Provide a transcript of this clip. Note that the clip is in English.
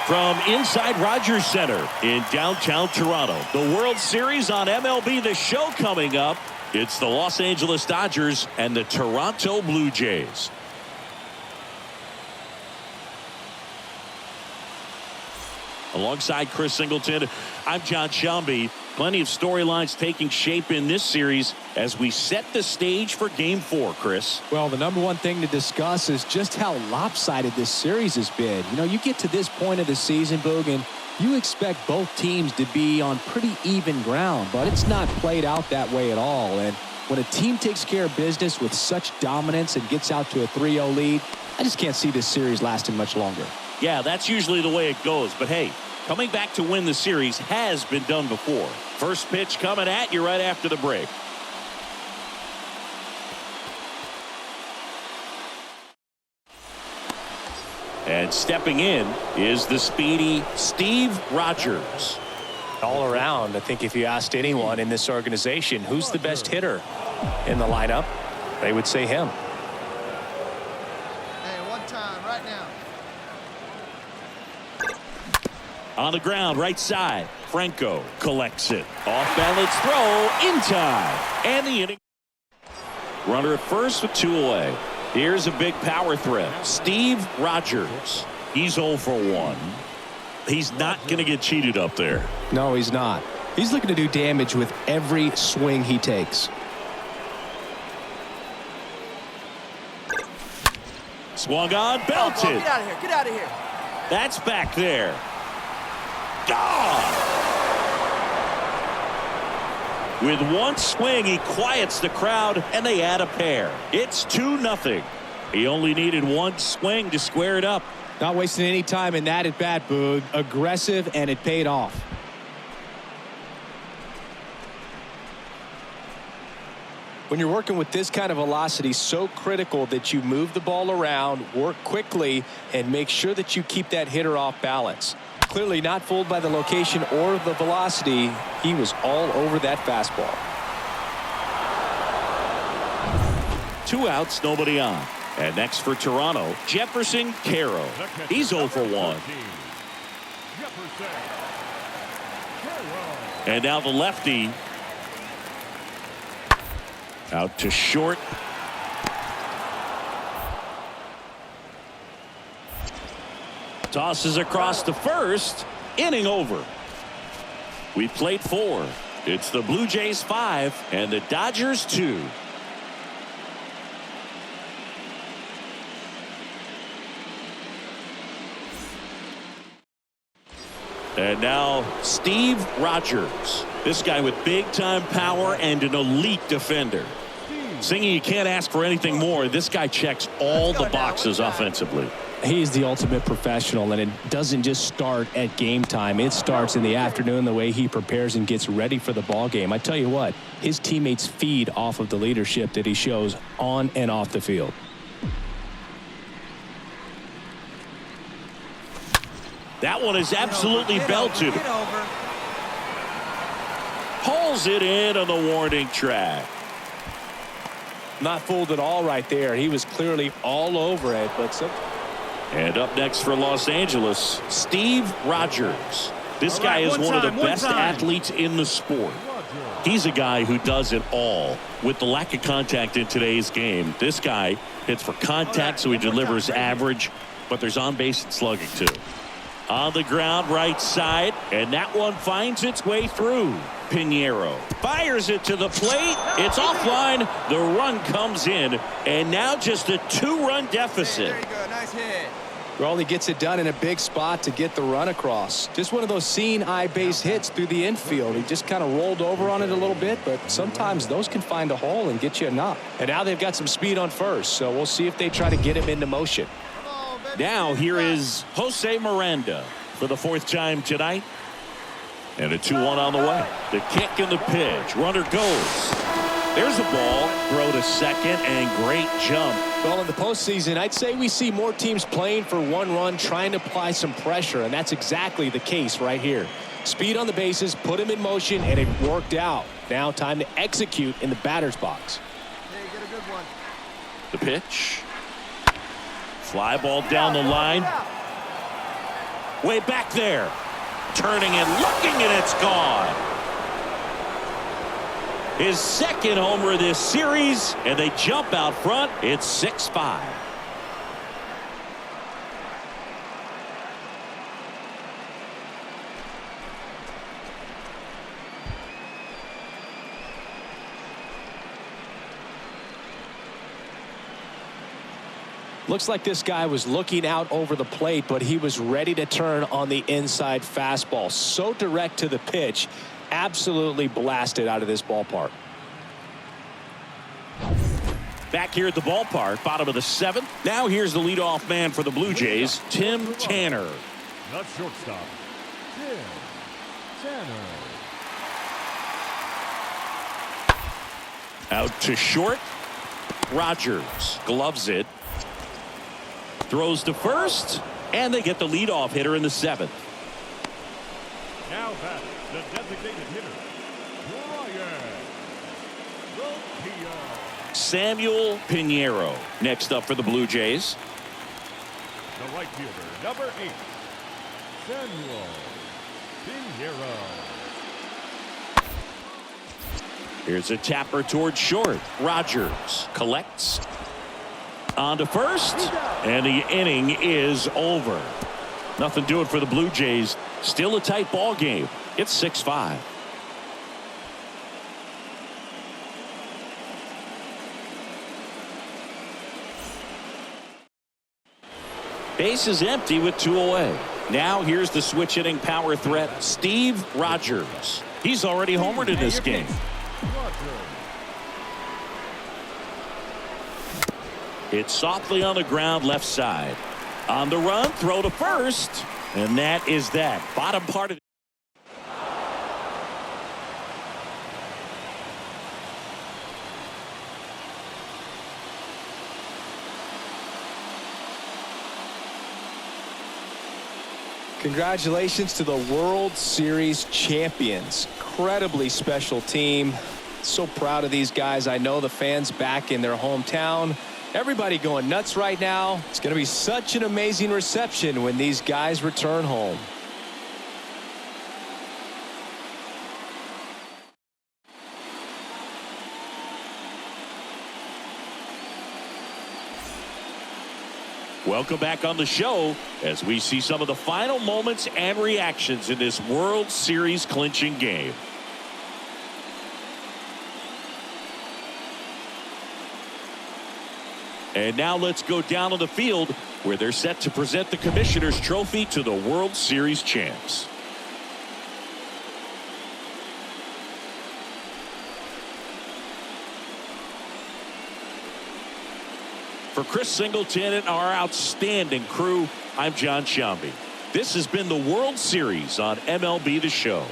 From inside Rogers Center in downtown Toronto, the World Series on MLB The Show coming up. It's the Los Angeles Dodgers and the Toronto Blue Jays. Alongside Chris Singleton, I'm John Shelby. Plenty of storylines taking shape in this series as we set the stage for Game 4, Chris. Well, the number one thing to discuss is just how lopsided this series has been. You know, you get to this point of the season, Boog, and you expect both teams to be on pretty even ground, but it's not played out that way at all. And when a team takes care of business with such dominance and gets out to a 3-0 lead, I just can't see this series lasting much longer. Yeah, that's usually the way it goes. But hey, coming back to win the series has been done before. First pitch coming at you right after the break. And stepping in is the speedy Steve Rogers. All around, I think if you asked anyone in this organization who's the best hitter in the lineup, they would say him. Hey, one time right now. On the ground, right side. Franco collects it. Off balance throw in time. And the inning. Runner at first with 2 away. Here's a big power threat. Steve Rogers. He's 0 for 1. He's not going to get cheated up there. No, he's not. He's looking to do damage with every swing he takes. Swung on, belted. Get out of here. Get out of here. That's back there. Gone. With one swing, he quiets the crowd, and they add a pair. It's 2-0. He only needed one swing to square it up. Not wasting any time in that at bat, Boog. Aggressive, and it paid off. When you're working with this kind of velocity, so critical that you move the ball around, work quickly, and make sure that you keep that hitter off balance. Clearly not fooled by the location or the velocity. He was all over that fastball. 2 outs, nobody on. And next for Toronto, Jefferson Caro. He's 0 for 1. And now the lefty. Out to short. Tosses across to first. Inning over. We played 4. It's the Blue Jays 5 and the Dodgers 2. And now Steve Rogers. This guy with big-time power and an elite defender. Singing, you can't ask for anything more. This guy checks all the boxes offensively. He's the ultimate professional, and it doesn't just start at game time. It starts in the afternoon, the way he prepares and gets ready for the ball game. I tell you what, his teammates feed off of the leadership that he shows on and off the field. That one is absolutely belted. Pulls it in on the warning track. Not fooled at all right there. He was clearly all over it, but some. And up next for Los Angeles, Steve Rogers. This guy is one of the best athletes in the sport. He's a guy who does it all. With the lack of contact in today's game, this guy hits for contact, so he delivers average, but there's on-base and slugging too. On the ground, right side, and that one finds its way through. Pinheiro fires it to the plate. It's offline. The run comes in, and now just a 2-run deficit. There you go. Nice hit. Well, he gets it done in a big spot to get the run across. Just one of those seeing eye base hits through the infield. He just kind of rolled over on it a little bit, but sometimes those can find a hole and get you a knock. And now they've got some speed on first, so we'll see if they try to get him into motion. Now here is Jose Miranda for the 4th time tonight. And a 2-1 on the way. The kick and the pitch. Runner goes. There's a ball. Throw to second and great jump. Well, in the postseason, I'd say we see more teams playing for one run, trying to apply some pressure, and that's exactly the case right here. Speed on the bases, put him in motion, and it worked out. Now time to execute in the batter's box. Hey, get a good one. The pitch. Fly ball down the line. Way back there. Turning and looking, and it's gone. His second homer of this series, and they jump out front. It's 6-5. Looks like this guy was looking out over the plate, but he was ready to turn on the inside fastball. So direct to the pitch. Absolutely blasted out of this ballpark. Back here at the ballpark, bottom of the 7th. Now here's the leadoff man for the Blue Jays, Tim Tanner. Not shortstop, Tim Tanner. Out to short. Rogers gloves it. Throws to first, and they get the leadoff hitter in the 7th. Now back, the designated hitter, Brian Samuel Pinheiro next up for the Blue Jays. The right fielder, number 8, Samuel Pinheiro. Here's a tapper toward short. Rogers collects. On to first, and the inning is over. Nothing doing for the Blue Jays. Still a tight ball game. It's 6-5. Base is empty with 2 away. Now here's the switch hitting power threat, Steve Rogers. He's already homered in this game. It's softly on the ground left side. On the run, throw to first. And that is that. Bottom part of it. Congratulations to the World Series champions. Incredibly special team. So proud of these guys. I know the fans back in their hometown. Everybody going nuts right now. It's going to be such an amazing reception when these guys return home. Welcome back on the show as we see some of the final moments and reactions in this World Series clinching game. And now let's go down on the field where they're set to present the Commissioner's Trophy to the World Series champs. For Chris Singleton and our outstanding crew, I'm John Sciambi. This has been the World Series on MLB The Show.